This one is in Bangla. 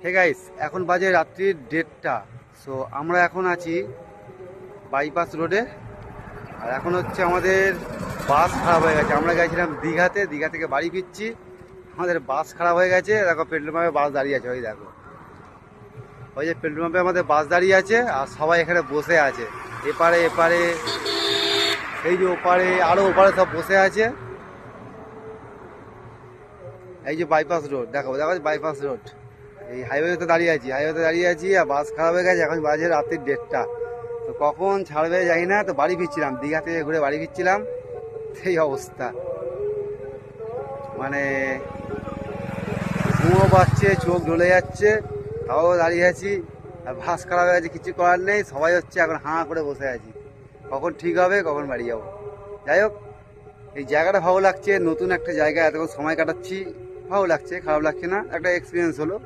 হে গাইস, এখন বাজে রাত্রির 1:30। সো আমরা এখন আছি বাইপাস রোডে। আর এখন হচ্ছে আমাদের বাস খারাপ হয়ে গেছে। আমরা গেছিলাম দীঘাতে, দীঘা থেকে বাড়ি ফিরছি। আমাদের বাস খারাপ হয়ে গেছে। দেখো পেট্রোল পাম্পে বাস দাঁড়িয়ে আছে, ওই দেখো, ওই যে পেট্রোল পাম্পে আমাদের বাস দাঁড়িয়ে আছে। আর সবাই এখানে বসে আছে, এপারে এপারে, এই যে ওপারে, আরও ওপারে সব বসে আছে। এই যে বাইপাস রোড, দেখো দেখো বাইপাস রোড। এই হাইওয়েতে দাঁড়িয়ে আছি, হাইওয়েতে দাঁড়িয়ে আছি। আর বাস খারাপ হয়ে গেছে, এখন বাজে রাত্রির 1:30। তো কখন ছাড়বে জানি না। তো বাড়ি ফিরছিলাম, দীঘা থেকে ঘুরে বাড়ি ফিরছিলাম, সেই অবস্থা। মানে ঘুমও পাচ্ছে, চোখ ঢলে যাচ্ছে, তাও দাঁড়িয়ে আছি। আর বাস খারাপ হয়ে গেছে, কিছু করার নেই। সবাই হচ্ছে এখন হাঁ করে বসে আছি, কখন ঠিক হবে, কখন বাড়ি যাবো। যাই হোক, এই জায়গাটা ভালো লাগছে, নতুন একটা জায়গা, এতক্ষণ সময় কাটাচ্ছি, ভালো লাগছে, খারাপ লাগছে না, একটা এক্সপিরিয়েন্স হলো।